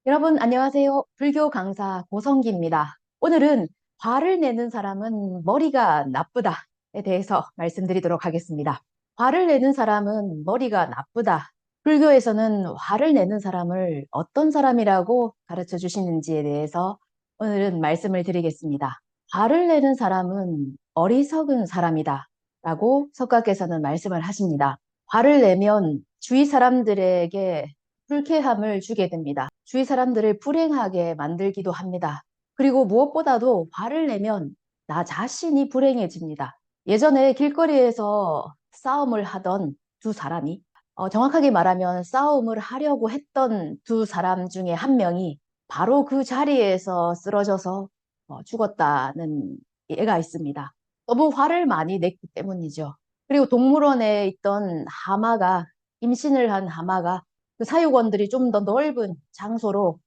여러분, 안녕하세요. 불교 강사 고성기입니다. 오늘은 화를 내는 사람은 머리가 나쁘다에 대해서 말씀드리도록 하겠습니다. 화를 내는 사람은 머리가 나쁘다. 불교에서는 화를 내는 사람을 어떤 사람이라고 가르쳐 주시는지에 대해서 오늘은 말씀을 드리겠습니다. 화를 내는 사람은 어리석은 사람이다. 라고 석가께서는 말씀을 하십니다. 화를 내면 주위 사람들에게 불쾌함을 주게 됩니다. 주위 사람들을 불행하게 만들기도 합니다. 그리고 무엇보다도 화를 내면 나 자신이 불행해집니다. 예전에 길거리에서 싸움을 하던 두 사람이 정확하게 말하면 싸움을 하려고 했던 두 사람 중에 한 명이 바로 그 자리에서 쓰러져서 죽었다는 예가 있습니다. 너무 화를 많이 냈기 때문이죠. 그리고 동물원에 있던 하마가 임신을 한 하마가 그 사육원들이 좀 더 넓은 장소로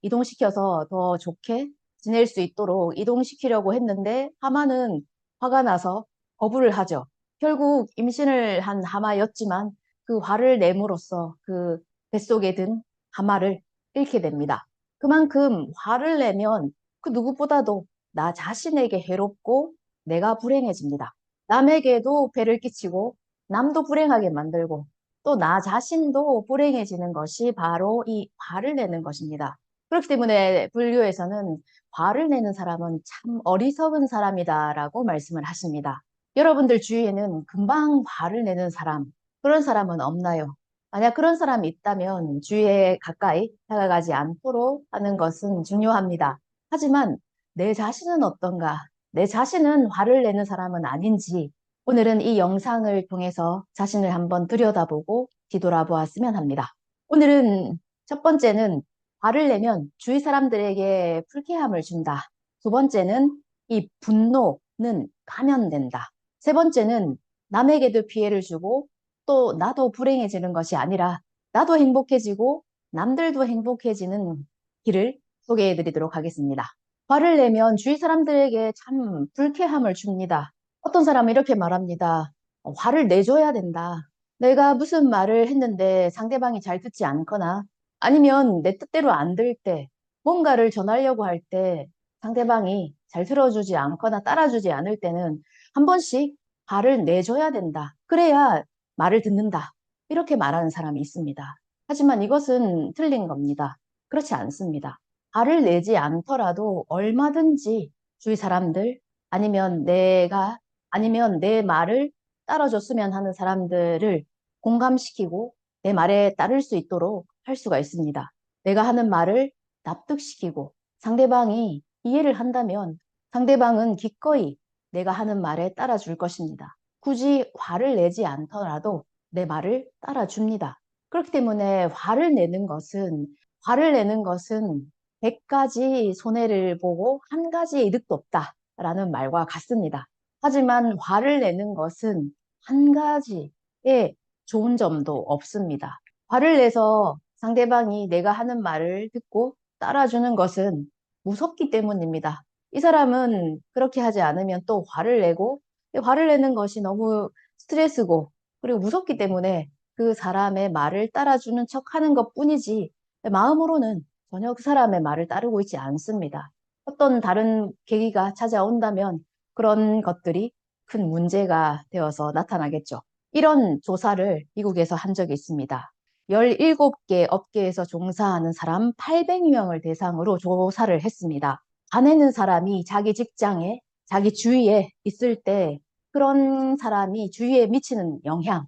이동시켜서 더 좋게 지낼 수 있도록 이동시키려고 했는데 하마는 화가 나서 거부를 하죠. 결국 임신을 한 하마였지만 그 화를 내므로써 그 뱃속에 든 하마를 잃게 됩니다. 그만큼 화를 내면 그 누구보다도 나 자신에게 해롭고 내가 불행해집니다. 남에게도 배를 끼치고 남도 불행하게 만들고 또 나 자신도 불행해지는 것이 바로 이 화를 내는 것입니다. 그렇기 때문에 불교에서는 화를 내는 사람은 참 어리석은 사람이다라고 말씀을 하십니다. 여러분들 주위에는 금방 화를 내는 사람, 그런 사람은 없나요? 만약 그런 사람이 있다면 주위에 가까이 다가가지 않도록 하는 것은 중요합니다. 하지만 내 자신은 어떤가? 내 자신은 화를 내는 사람은 아닌지 오늘은 이 영상을 통해서 자신을 한번 들여다보고 뒤돌아보았으면 합니다. 오늘은 첫 번째는 화를 내면 주위 사람들에게 불쾌함을 준다. 두 번째는 이 분노는 가면된다. 세 번째는 남에게도 피해를 주고 또 나도 불행해지는 것이 아니라 나도 행복해지고 남들도 행복해지는 길을 소개해 드리도록 하겠습니다. 화를 내면 주위 사람들에게 참 불쾌함을 줍니다. 어떤 사람은 이렇게 말합니다. 화를 내줘야 된다. 내가 무슨 말을 했는데 상대방이 잘 듣지 않거나 아니면 내 뜻대로 안 들 때, 뭔가를 전하려고 할 때 상대방이 잘 들어주지 않거나 따라주지 않을 때는 한 번씩 화를 내줘야 된다. 그래야 말을 듣는다. 이렇게 말하는 사람이 있습니다. 하지만 이것은 틀린 겁니다. 그렇지 않습니다. 화를 내지 않더라도 얼마든지 주위 사람들 아니면 내 말을 따라줬으면 하는 사람들을 공감시키고 내 말에 따를 수 있도록 할 수가 있습니다. 내가 하는 말을 납득시키고 상대방이 이해를 한다면 상대방은 기꺼이 내가 하는 말에 따라줄 것입니다. 굳이 화를 내지 않더라도 내 말을 따라줍니다. 그렇기 때문에 화를 내는 것은 100가지 손해를 보고 한 가지 이득도 없다라는 말과 같습니다. 하지만 화를 내는 것은 한 가지의 좋은 점도 없습니다. 화를 내서 상대방이 내가 하는 말을 듣고 따라주는 것은 무섭기 때문입니다. 이 사람은 그렇게 하지 않으면 또 화를 내고, 화를 내는 것이 너무 스트레스고, 그리고 무섭기 때문에 그 사람의 말을 따라주는 척 하는 것 뿐이지, 마음으로는 전혀 그 사람의 말을 따르고 있지 않습니다. 어떤 다른 계기가 찾아온다면 그런 것들이 큰 문제가 되어서 나타나겠죠. 이런 조사를 미국에서 한 적이 있습니다. 17개 업계에서 종사하는 사람 800명을 대상으로 조사를 했습니다. 화내는 사람이 자기 직장에, 자기 주위에 있을 때 그런 사람이 주위에 미치는 영향은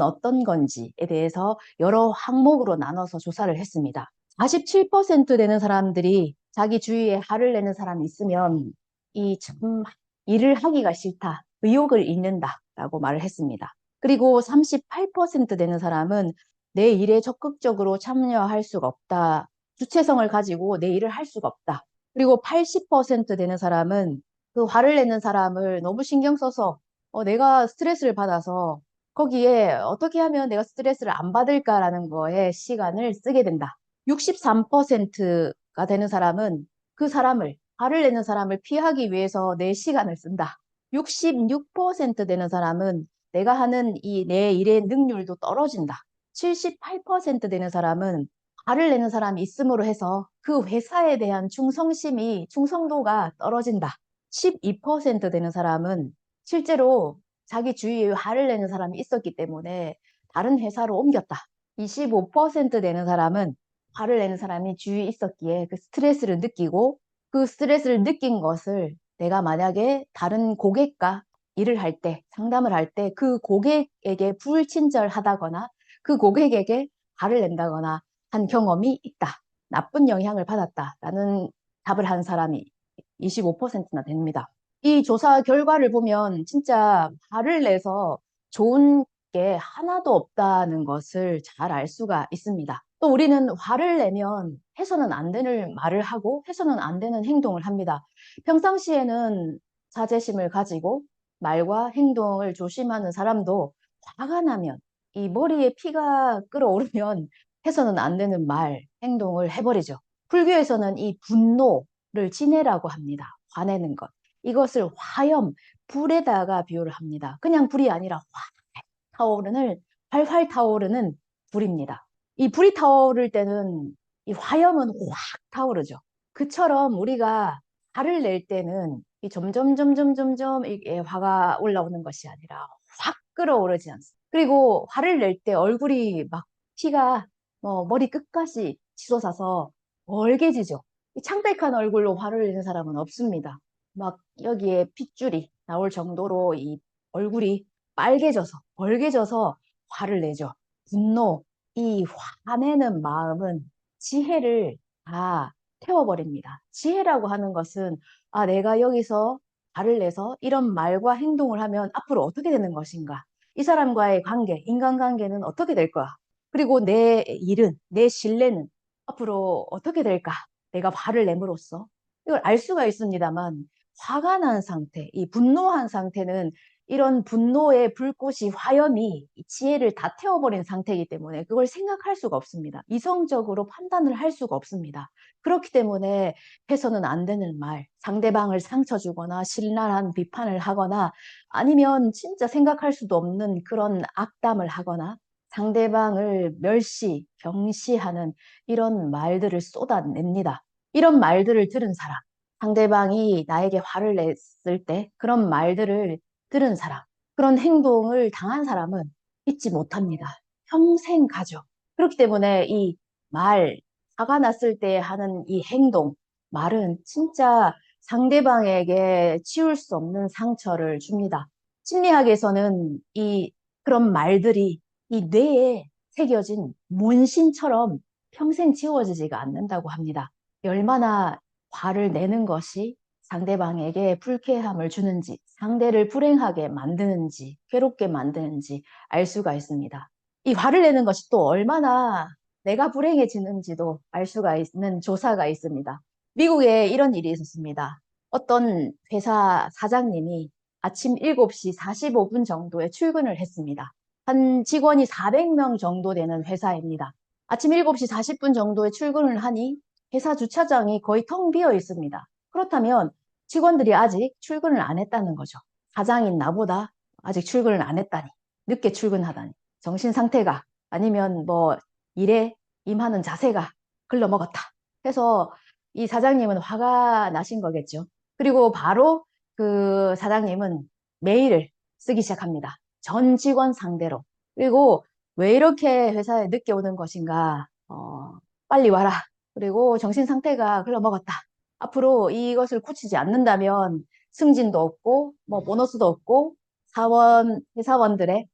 어떤 건지에 대해서 여러 항목으로 나눠서 조사를 했습니다. 47% 되는 사람들이 자기 주위에 화를 내는 사람이 있으면 이 참 일을 하기가 싫다, 의욕을 잃는다라고 말을 했습니다. 그리고 38% 되는 사람은 내 일에 적극적으로 참여할 수가 없다. 주체성을 가지고 내 일을 할 수가 없다. 그리고 80% 되는 사람은 그 화를 내는 사람을 너무 신경 써서 내가 스트레스를 받아서 거기에 어떻게 하면 내가 스트레스를 안 받을까라는 거에 시간을 쓰게 된다. 63%가 되는 사람은 그 사람을, 화를 내는 사람을 피하기 위해서 내 시간을 쓴다. 66% 되는 사람은 내가 하는 내 일의 능률도 떨어진다. 78% 되는 사람은 화를 내는 사람이 있음으로 해서 그 회사에 대한 충성도가 떨어진다. 12% 되는 사람은 실제로 자기 주위에 화를 내는 사람이 있었기 때문에 다른 회사로 옮겼다. 25% 되는 사람은 화를 내는 사람이 주위에 있었기에 그 스트레스를 느끼고 그 스트레스를 느낀 것을 내가 만약에 다른 고객과 일을 할 때, 상담을 할 때 그 고객에게 불친절하다거나 그 고객에게 화를 낸다거나 한 경험이 있다. 나쁜 영향을 받았다라는 답을 한 사람이 25%나 됩니다. 이 조사 결과를 보면 진짜 화를 내서 좋은 게 하나도 없다는 것을 잘 알 수가 있습니다. 또 우리는 화를 내면 해서는 안 되는 말을 하고 해서는 안 되는 행동을 합니다. 평상시에는 자제심을 가지고 말과 행동을 조심하는 사람도 화가 나면 이 머리에 피가 끓어오르면 해서는 안 되는 말, 행동을 해버리죠. 불교에서는 이 분노를 진해라고 합니다. 화내는 것. 이것을 화염, 불에다가 비유를 합니다. 그냥 불이 아니라 활활 타오르는 불입니다. 이 불이 타오를 때는 이 화염은 확 타오르죠. 그처럼 우리가 화를 낼 때는 이 점점 이게 화가 올라오는 것이 아니라 확 끌어오르지 않습니다. 그리고 화를 낼 때 얼굴이 막 피가 머리 끝까지 치솟아서 벌개지죠. 이 창백한 얼굴로 화를 내는 사람은 없습니다. 막 여기에 핏줄이 나올 정도로 이 얼굴이 빨개져서 벌개져서 화를 내죠. 분노, 이 화내는 마음은 지혜를 다 태워버립니다. 지혜라고 하는 것은 내가 여기서 화를 내서 이런 말과 행동을 하면 앞으로 어떻게 되는 것인가? 이 사람과의 관계, 인간관계는 어떻게 될 거야? 그리고 내 일은, 내 신뢰는 앞으로 어떻게 될까? 내가 화를 내므로써 이걸 알 수가 있습니다만 화가 난 상태, 이 분노한 상태는 이런 분노의 불꽃이 화염이 지혜를 다 태워버린 상태이기 때문에 그걸 생각할 수가 없습니다. 이성적으로 판단을 할 수가 없습니다. 그렇기 때문에 해서는 안 되는 말, 상대방을 상처 주거나 신랄한 비판을 하거나 아니면 진짜 생각할 수도 없는 그런 악담을 하거나 상대방을 경시하는 이런 말들을 쏟아냅니다. 이런 말들을 들은 사람, 상대방이 나에게 화를 냈을 때 그런 말들을 들은 사람, 그런 행동을 당한 사람은 잊지 못합니다. 평생 가죠. 그렇기 때문에 이 말, 화가 났을 때 하는 이 행동, 말은 진짜 상대방에게 치울 수 없는 상처를 줍니다. 심리학에서는 이 그런 말들이 이 뇌에 새겨진 문신처럼 평생 지워지지가 않는다고 합니다. 얼마나 화를 내는 것이 상대방에게 불쾌함을 주는지, 상대를 불행하게 만드는지, 괴롭게 만드는지 알 수가 있습니다. 이 화를 내는 것이 또 얼마나 내가 불행해지는지도 알 수가 있는 조사가 있습니다. 미국에 이런 일이 있었습니다. 어떤 회사 사장님이 아침 7시 45분 정도에 출근을 했습니다. 한 직원이 400명 정도 되는 회사입니다. 아침 7시 40분 정도에 출근을 하니 회사 주차장이 거의 텅 비어 있습니다. 그렇다면 직원들이 아직 출근을 안 했다는 거죠. 사장인 나보다 아직 출근을 안 했다니, 늦게 출근하다니, 정신 상태가 아니면 뭐 일에 임하는 자세가 글러먹었다. 해서 이 사장님은 화가 나신 거겠죠. 그리고 바로 그 사장님은 메일을 쓰기 시작합니다. 전 직원 상대로. 그리고 왜 이렇게 회사에 늦게 오는 것인가? 빨리 와라. 그리고 정신 상태가 글러먹었다. 앞으로 이것을 고치지 않는다면 승진도 없고, 뭐, 보너스도 없고, 회사원들의,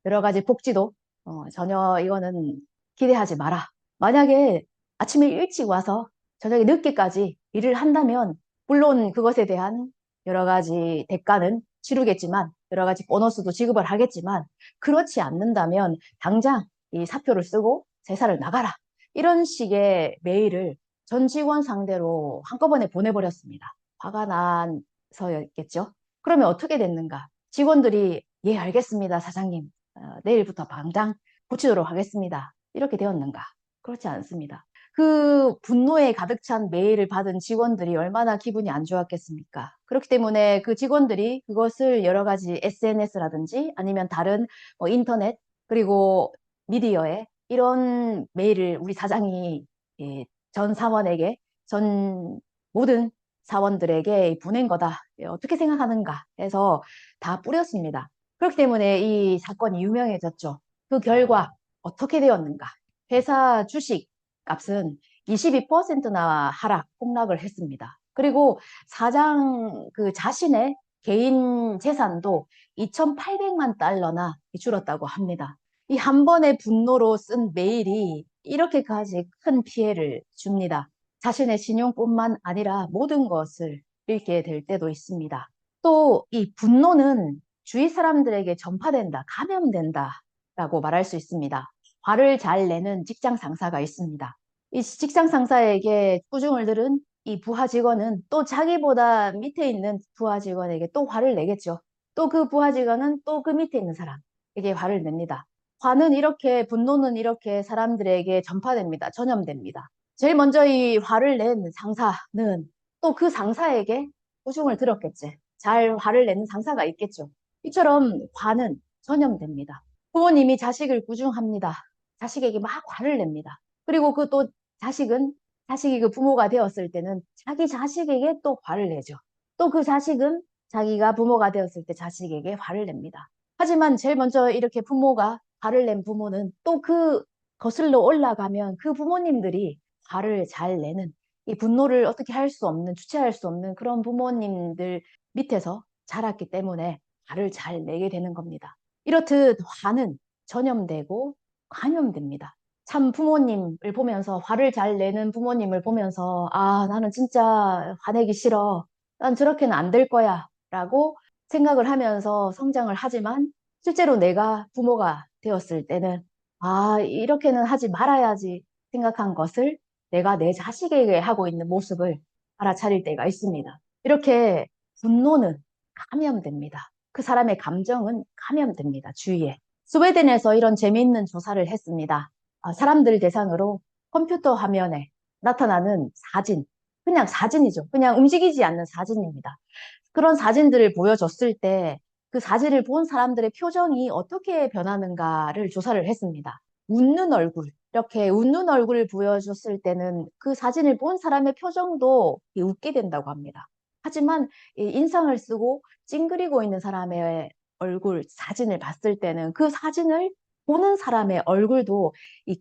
여러 가지 복지도, 전혀 이거는 기대하지 마라. 만약에 아침에 일찍 와서 저녁에 늦게까지 일을 한다면, 물론 그것에 대한 여러 가지 대가는 치르겠지만, 여러 가지 보너스도 지급을 하겠지만, 그렇지 않는다면, 당장 이 사표를 쓰고 회사를 나가라. 이런 식의 메일을 전 직원 상대로 한꺼번에 보내버렸습니다. 화가 나서였겠죠. 그러면 어떻게 됐는가? 직원들이 예, 알겠습니다, 사장님. 내일부터 당장 고치도록 하겠습니다. 이렇게 되었는가? 그렇지 않습니다. 그 분노에 가득 찬 메일을 받은 직원들이 얼마나 기분이 안 좋았겠습니까? 그렇기 때문에 그 직원들이 그것을 여러 가지 SNS라든지 아니면 다른 인터넷 그리고 미디어에 이런 메일을 우리 사장이 예, 전 사원에게, 전 모든 사원들에게 보낸 거다. 예, 어떻게 생각하는가 해서 다 뿌렸습니다. 그렇기 때문에 이 사건이 유명해졌죠. 그 결과 어떻게 되었는가? 회사 주식 값은 22%나 폭락을 했습니다. 그리고 사장 그 자신의 개인 재산도 2,800만 달러나 줄었다고 합니다. 이 한 번의 분노로 쓴 메일이 이렇게까지 큰 피해를 줍니다. 자신의 신용뿐만 아니라 모든 것을 잃게 될 때도 있습니다. 또 이 분노는 주위 사람들에게 전파된다, 감염된다라고 말할 수 있습니다. 화를 잘 내는 직장 상사가 있습니다. 이 직장 상사에게 꾸중을 들은 이 부하 직원은 또 자기보다 밑에 있는 부하 직원에게 또 화를 내겠죠. 또 그 부하 직원은 또 그 밑에 있는 사람에게 화를 냅니다. 화는 이렇게, 분노는 이렇게 사람들에게 전파됩니다. 전염됩니다. 제일 먼저 이 화를 낸 상사는 또 그 상사에게 꾸중을 들었겠지. 잘 화를 내는 상사가 있겠죠. 이처럼 화는 전염됩니다. 부모님이 자식을 꾸중합니다. 자식에게 막 화를 냅니다. 그리고 그 또 자식은, 자식이 그 부모가 되었을 때는 자기 자식에게 또 화를 내죠. 또 그 자식은 자기가 부모가 되었을 때 자식에게 화를 냅니다. 하지만 제일 먼저 이렇게 부모가 화를 낸 부모는 또 그 거슬러 올라가면 그 부모님들이 화를 잘 내는, 이 분노를 어떻게 할 수 없는, 주체할 수 없는 그런 부모님들 밑에서 자랐기 때문에 화를 잘 내게 되는 겁니다. 이렇듯 화는 전염되고 감염됩니다. 참 부모님을 보면서, 화를 잘 내는 부모님을 보면서 아, 나는 진짜 화내기 싫어. 난 저렇게는 안 될 거야. 라고 생각을 하면서 성장을 하지만 실제로 내가 부모가 되었을 때는 아, 이렇게는 하지 말아야지 생각한 것을 내가 내 자식에게 하고 있는 모습을 알아차릴 때가 있습니다. 이렇게 분노는 감염됩니다. 그 사람의 감정은 감염됩니다. 주위에. 스웨덴에서 이런 재미있는 조사를 했습니다. 사람들 대상으로 컴퓨터 화면에 나타나는 사진, 그냥 사진이죠. 그냥 움직이지 않는 사진입니다. 그런 사진들을 보여줬을 때 그 사진을 본 사람들의 표정이 어떻게 변하는가를 조사를 했습니다. 웃는 얼굴, 이렇게 웃는 얼굴을 보여줬을 때는 그 사진을 본 사람의 표정도 웃게 된다고 합니다. 하지만 이 인상을 쓰고 찡그리고 있는 사람의 얼굴 사진을 봤을 때는 그 사진을 보는 사람의 얼굴도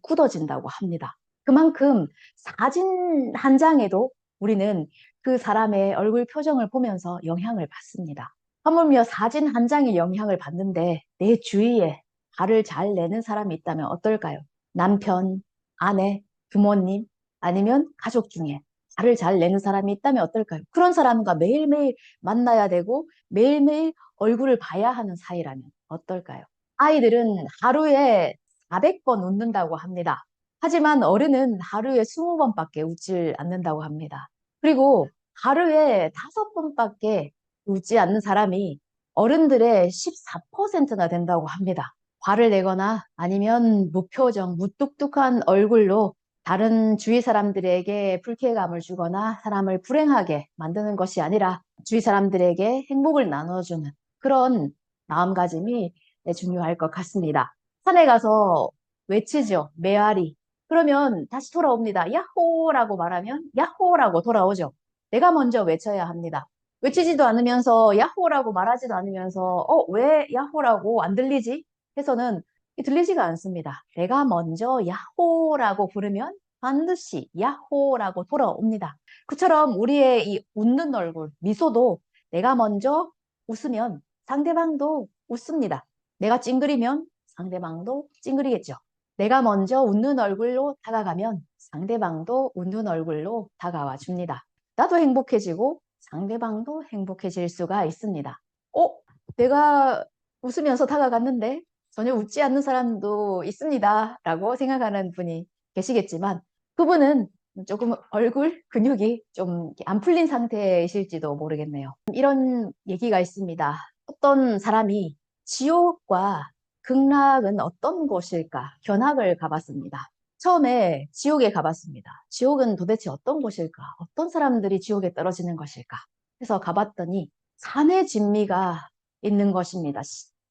굳어진다고 합니다. 그만큼 사진 한 장에도 우리는 그 사람의 얼굴 표정을 보면서 영향을 받습니다. 하물며 사진 한 장의 영향을 받는데 내 주위에 화를 잘 내는 사람이 있다면 어떨까요? 남편, 아내, 부모님, 아니면 가족 중에 화를 잘 내는 사람이 있다면 어떨까요? 그런 사람과 매일매일 만나야 되고 매일매일 얼굴을 봐야 하는 사이라면 어떨까요? 아이들은 하루에 400번 웃는다고 합니다. 하지만 어른은 하루에 20번밖에 웃질 않는다고 합니다. 그리고 하루에 5번밖에 웃지 않는 사람이 어른들의 14%나 된다고 합니다. 화를 내거나 아니면 무표정, 무뚝뚝한 얼굴로 다른 주위 사람들에게 불쾌감을 주거나 사람을 불행하게 만드는 것이 아니라 주위 사람들에게 행복을 나눠주는 그런 마음가짐이 중요할 것 같습니다. 산에 가서 외치죠. 메아리. 그러면 다시 돌아옵니다. 야호라고 말하면 야호라고 돌아오죠. 내가 먼저 외쳐야 합니다. 외치지도 않으면서 야호라고 말하지도 않으면서 왜 야호라고 안 들리지? 해서는 들리지가 않습니다. 내가 먼저 야호라고 부르면 반드시 야호라고 돌아옵니다. 그처럼 우리의 이 웃는 얼굴, 미소도 내가 먼저 웃으면 상대방도 웃습니다. 내가 찡그리면 상대방도 찡그리겠죠. 내가 먼저 웃는 얼굴로 다가가면 상대방도 웃는 얼굴로 다가와 줍니다. 나도 행복해지고 상대방도 행복해질 수가 있습니다. 어? 내가 웃으면서 다가갔는데 전혀 웃지 않는 사람도 있습니다. 라고 생각하는 분이 계시겠지만 그분은 조금 얼굴 근육이 좀 안 풀린 상태이실지도 모르겠네요. 이런 얘기가 있습니다. 어떤 사람이 지옥과 극락은 어떤 곳일까? 견학을 가봤습니다. 처음에 지옥에 가봤습니다. 지옥은 도대체 어떤 곳일까? 어떤 사람들이 지옥에 떨어지는 것일까? 해서 가봤더니 산의 진미가 있는 것입니다.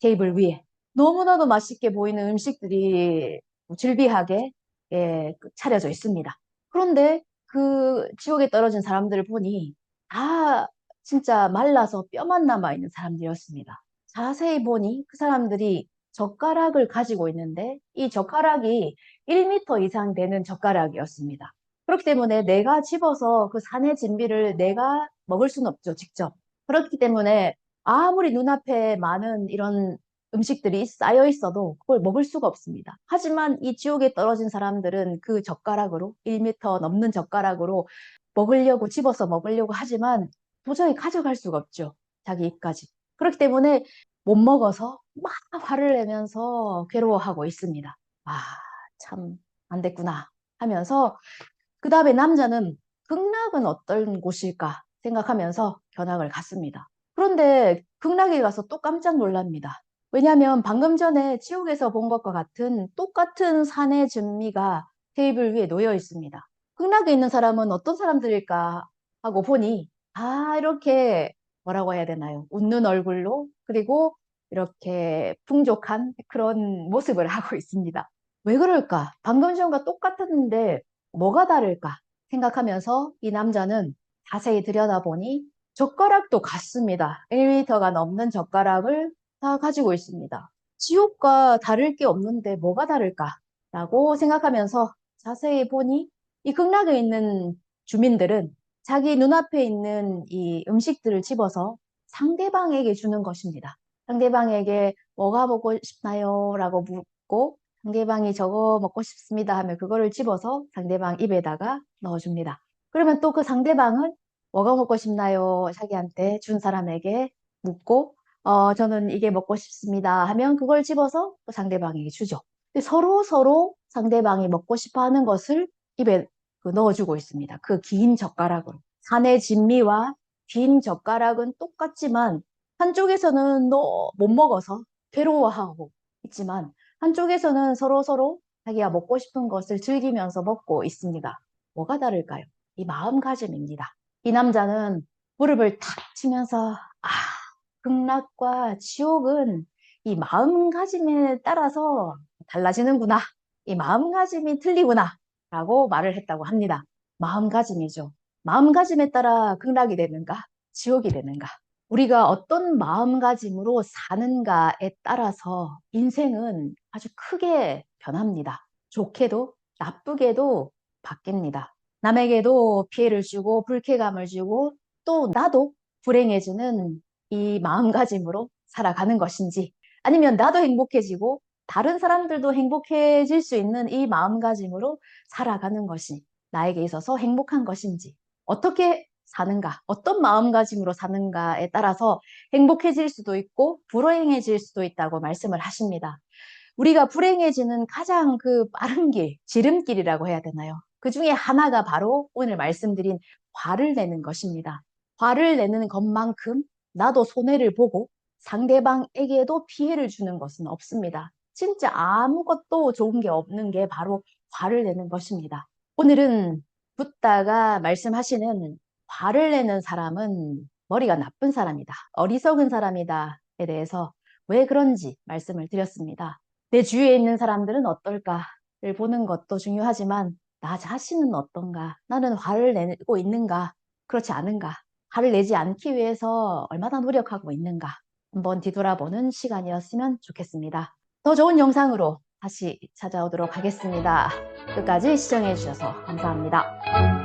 테이블 위에. 너무나도 맛있게 보이는 음식들이 질비하게 차려져 있습니다. 그런데 그 지옥에 떨어진 사람들을 보니 다 진짜 말라서 뼈만 남아있는 사람들이었습니다. 자세히 보니 그 사람들이 젓가락을 가지고 있는데 이 젓가락이 1m 이상 되는 젓가락이었습니다. 그렇기 때문에 내가 집어서 그 산의 진미를 내가 먹을 수는 없죠, 직접. 그렇기 때문에 아무리 눈앞에 많은 이런 음식들이 쌓여 있어도 그걸 먹을 수가 없습니다. 하지만 이 지옥에 떨어진 사람들은 그 젓가락으로 1m 넘는 젓가락으로 먹으려고 집어서 먹으려고 하지만 도저히 가져갈 수가 없죠. 자기 입까지. 그렇기 때문에 못 먹어서 막 화를 내면서 괴로워하고 있습니다. 아, 참 안 됐구나 하면서 그 다음에 남자는 극락은 어떤 곳일까 생각하면서 견학을 갔습니다. 그런데 극락에 가서 또 깜짝 놀랍니다. 왜냐하면 방금 전에 지옥에서 본 것과 같은 똑같은 산의 진미가 테이블 위에 놓여 있습니다. 극락에 있는 사람은 어떤 사람들일까 하고 보니 이렇게 뭐라고 해야 되나요? 웃는 얼굴로 그리고 이렇게 풍족한 그런 모습을 하고 있습니다. 왜 그럴까? 방금 전과 똑같았는데 뭐가 다를까 생각하면서 이 남자는 자세히 들여다보니 젓가락도 같습니다. 1m가 넘는 젓가락을 다 가지고 있습니다. 지옥과 다를 게 없는데 뭐가 다를까라고 생각하면서 자세히 보니 이 극락에 있는 주민들은 자기 눈앞에 있는 이 음식들을 집어서 상대방에게 주는 것입니다. 상대방에게 뭐가 먹고 싶나요? 라고 묻고 상대방이 저거 먹고 싶습니다 하면 그거를 집어서 상대방 입에다가 넣어줍니다. 그러면 또 그 상대방은 뭐가 먹고 싶나요? 자기한테 준 사람에게 묻고 저는 이게 먹고 싶습니다 하면 그걸 집어서 또 상대방에게 주죠. 서로 서로 상대방이 먹고 싶어 하는 것을 입에 넣어주고 있습니다. 그 긴 젓가락으로. 산의 진미와 긴 젓가락은 똑같지만 한쪽에서는 너 못 먹어서 괴로워하고 있지만 한쪽에서는 서로 서로 자기가 먹고 싶은 것을 즐기면서 먹고 있습니다. 뭐가 다를까요? 이 마음가짐입니다. 이 남자는 무릎을 탁 치면서 극락과 지옥은 이 마음가짐에 따라서 달라지는구나. 이 마음가짐이 틀리구나. 라고 말을 했다고 합니다. 마음가짐이죠. 마음가짐에 따라 극락이 되는가? 지옥이 되는가? 우리가 어떤 마음가짐으로 사는가에 따라서 인생은 아주 크게 변합니다. 좋게도 나쁘게도 바뀝니다. 남에게도 피해를 주고 불쾌감을 주고 또 나도 불행해지는 이 마음가짐으로 살아가는 것인지 아니면 나도 행복해지고 다른 사람들도 행복해질 수 있는 이 마음가짐으로 살아가는 것이 나에게 있어서 행복한 것인지 어떻게 사는가, 어떤 마음가짐으로 사는가에 따라서 행복해질 수도 있고 불행해질 수도 있다고 말씀을 하십니다. 우리가 불행해지는 가장 그 빠른 길, 지름길이라고 해야 되나요? 그 중에 하나가 바로 오늘 말씀드린 화를 내는 것입니다. 화를 내는 것만큼 나도 손해를 보고 상대방에게도 피해를 주는 것은 없습니다. 진짜 아무것도 좋은 게 없는 게 바로 화를 내는 것입니다. 오늘은 붓다가 말씀하시는 화를 내는 사람은 머리가 나쁜 사람이다. 어리석은 사람이다에 대해서 왜 그런지 말씀을 드렸습니다. 내 주위에 있는 사람들은 어떨까를 보는 것도 중요하지만 나 자신은 어떤가? 나는 화를 내고 있는가? 그렇지 않은가? 화를 내지 않기 위해서 얼마나 노력하고 있는가? 한번 뒤돌아보는 시간이었으면 좋겠습니다. 더 좋은 영상으로 다시 찾아오도록 하겠습니다. 끝까지 시청해 주셔서 감사합니다.